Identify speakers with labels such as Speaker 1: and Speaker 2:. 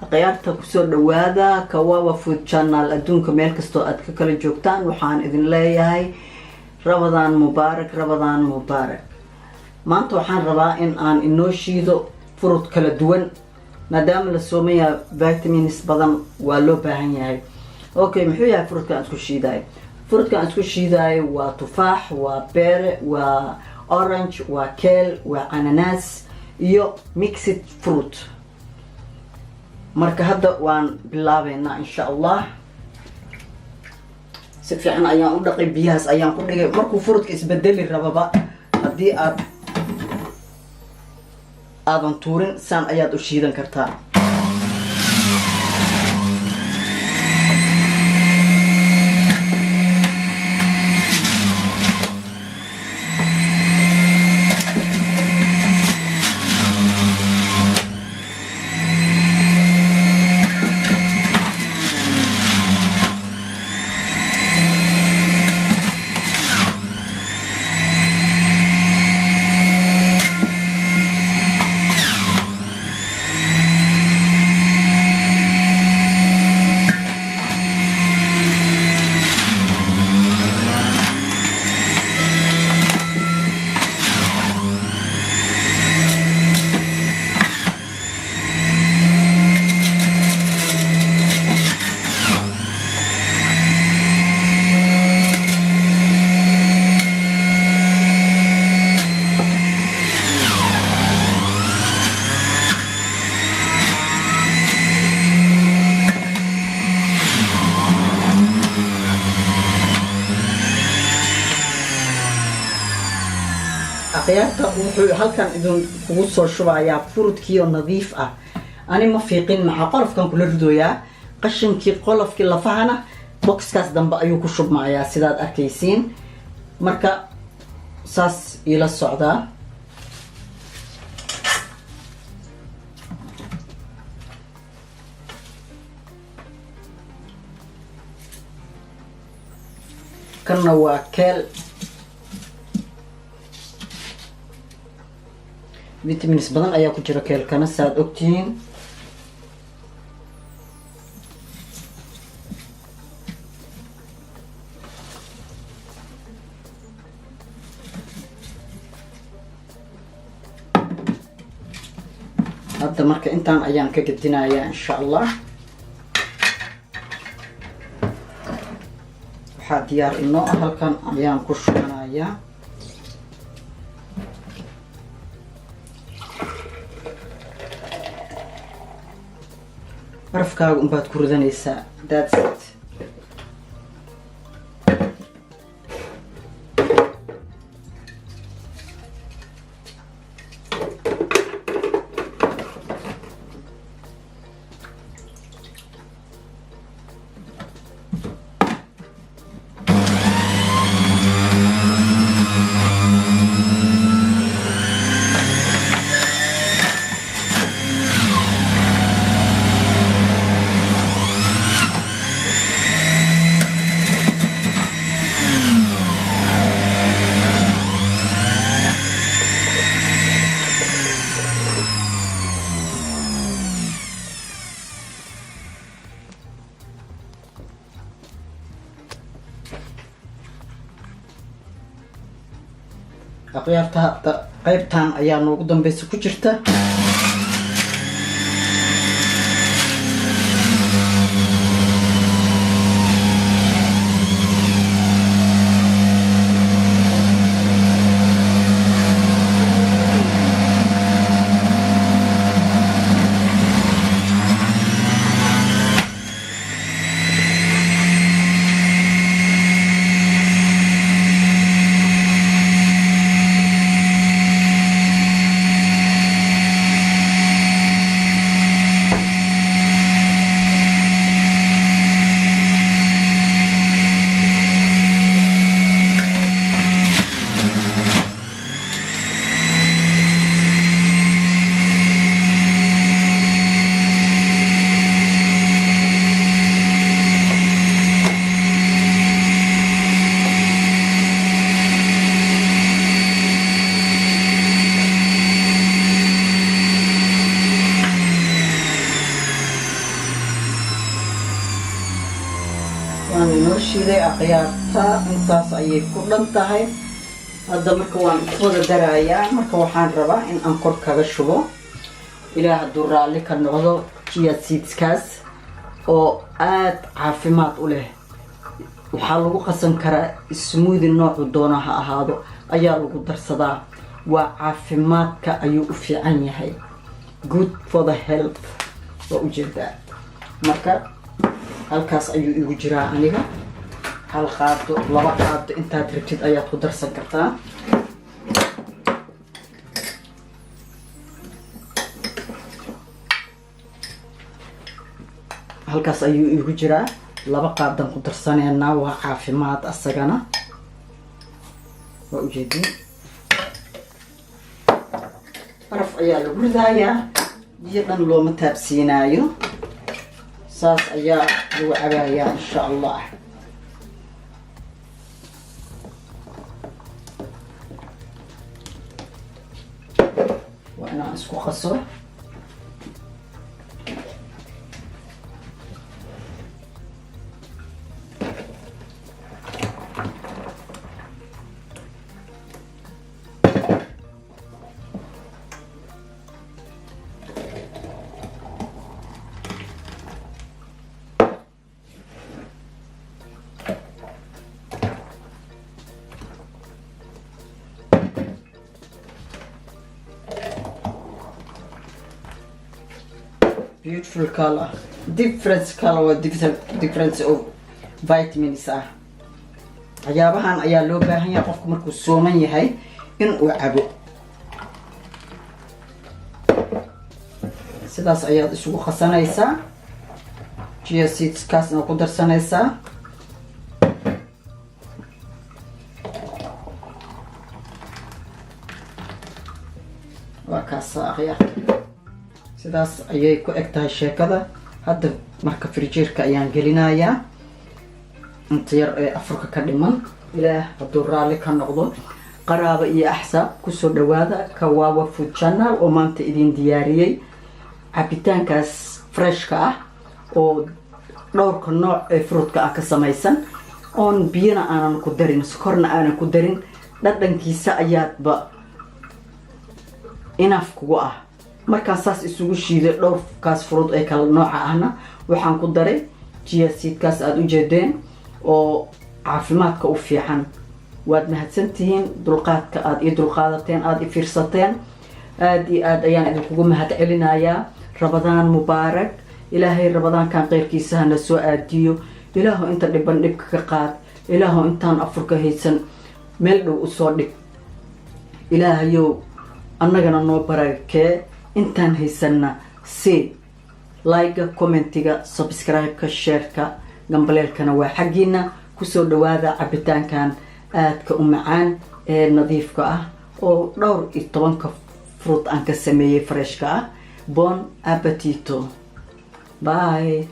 Speaker 1: khiyaarta kusoo dhawaada Kawawa Food Channel adduunka meel kasto aad ka kala joogtaan waxaan idin leeyahay Ramadan Mubarak maanta waxaan rabaa in aan inoo shiido fruit kala duwan maadaama la soomayaa vitamins badan waa loo baahan yahay okay muxuu yahay fruitka aan isku shiidaay fruitka aan isku shiidaay waa tufaax waa pear waa orange waa kale waa ananas iyo mixed fruit marka hadda waan bilaabeynaa insha Allah si fiican ayaan u dhaqay biyahaas ayaan ku dhigay markuu fruitka isbedeli rababa hadii aadan tuurin saan ayaad u shiidan kartaa khiyaarta wuxuu halkan idin kugu soo shubayaa fruitkii oo nadiif ah ani ma fiiqin maca qolofkan kula ridooyaa qashinkii qolofkii lafahana boxkaas dambe ayuu ku shubmayaa sidaad arkaysiin marka saas ila socdaa kana waa kale vitamins badan ayaa ku jira keelkana saad ogtihiin hadda marka intaan ayaan ka gedinayaa insha Allah waxaa diyaar inoo ah halkan ayaan ku shubanayaa barafkaaga unbaad ku ridanaysaa that's it khiyaarta qaybtan ayaa noogu dambaysa ku jirta khiyaarta intaas ayay ku dhan tahay. hadda marka waan wada darayaa. marka waxaan rabaa in aan kor kaga shubo ilaa hadduu raalli ka noqdo chia seedskaas oo aad caafimaad u leh. waxaa lagu qasan karaa smoothie noocu doona ha ahaado ayaa lagu darsadaa. waa caafimaadka ayuu u fiican yahay, good for the health. waa ujeedaa marka halkaas ayuu igu jiraa aniga. hal qaado, laba qaado, intaad rabtid ayaad ku darsan kartaa. halkaas ayuu igu jiraa. laba qaadan ku darsaneynaa. waa caafimaad asagana. waa ujeedin baraf ayaa lagu ridayaa. biyo dhan looma taabsiinaayo. saas ayaa lagu cabayaa insha allah. waa inaan isku qaso. beautiful color, different color with difference of vitamins ah. waxyaabahan ayaa loo baahan yahay qofku markuu sooman yahay in uu cabo. sidaas ayaad isugu qasanaysaa. chia seedskaasna ku darsanaysaa. waa kaasa akhyaarta. sidaas ayay ku eg tahay sheekada. hadda marka frijeerka ayaan gelinayaa. inta yar ee afurka ka dhiman. ilaah hadduu raalli ka noqdo. qaraabo iyo axsaab kusoo dhawaada Kawawa Food Channel oo maanta idin diyaariyey cabitaankaas freshka ah oo dhowrka nooc ee fruitka ah ka samaysan, oon biyana aanan ku darin, sokorna aanan ku darin. dhadhankiisa ayaadba enough kugu ah. markaan saas isugu shiiday dhowrkaas fruit ee kala nooca ahna waxaan ku daray chia seedkaas aad u jeedeen oo caafimaadka u fiican. waad mahadsantihiin dulqaadka aad ii dulqaadateen, aad i fiirsateen. aad iyo aad ayaan idinkugu mahad celinayaa. rabadaan mubaarak. ilaahay rabadaankan qeyrkiisa hana soo aadiyo. ilaahu inta dhiban dhibka ka qaad. ilaahu intaan afurka haysan meel dhow usoo dhig. ilaahayow annagana noo barakee. intaan haysanna si like-ga, commentiga, subscribe-ka, share-ka, gambaleelkana waa xaggiina. kusoo dhawaada cabitaankan aadka u macaan ee nadiifka ah oo dhowr iyo 10 fruit aan ka sameeyey freshka ah. bon appetito. bye.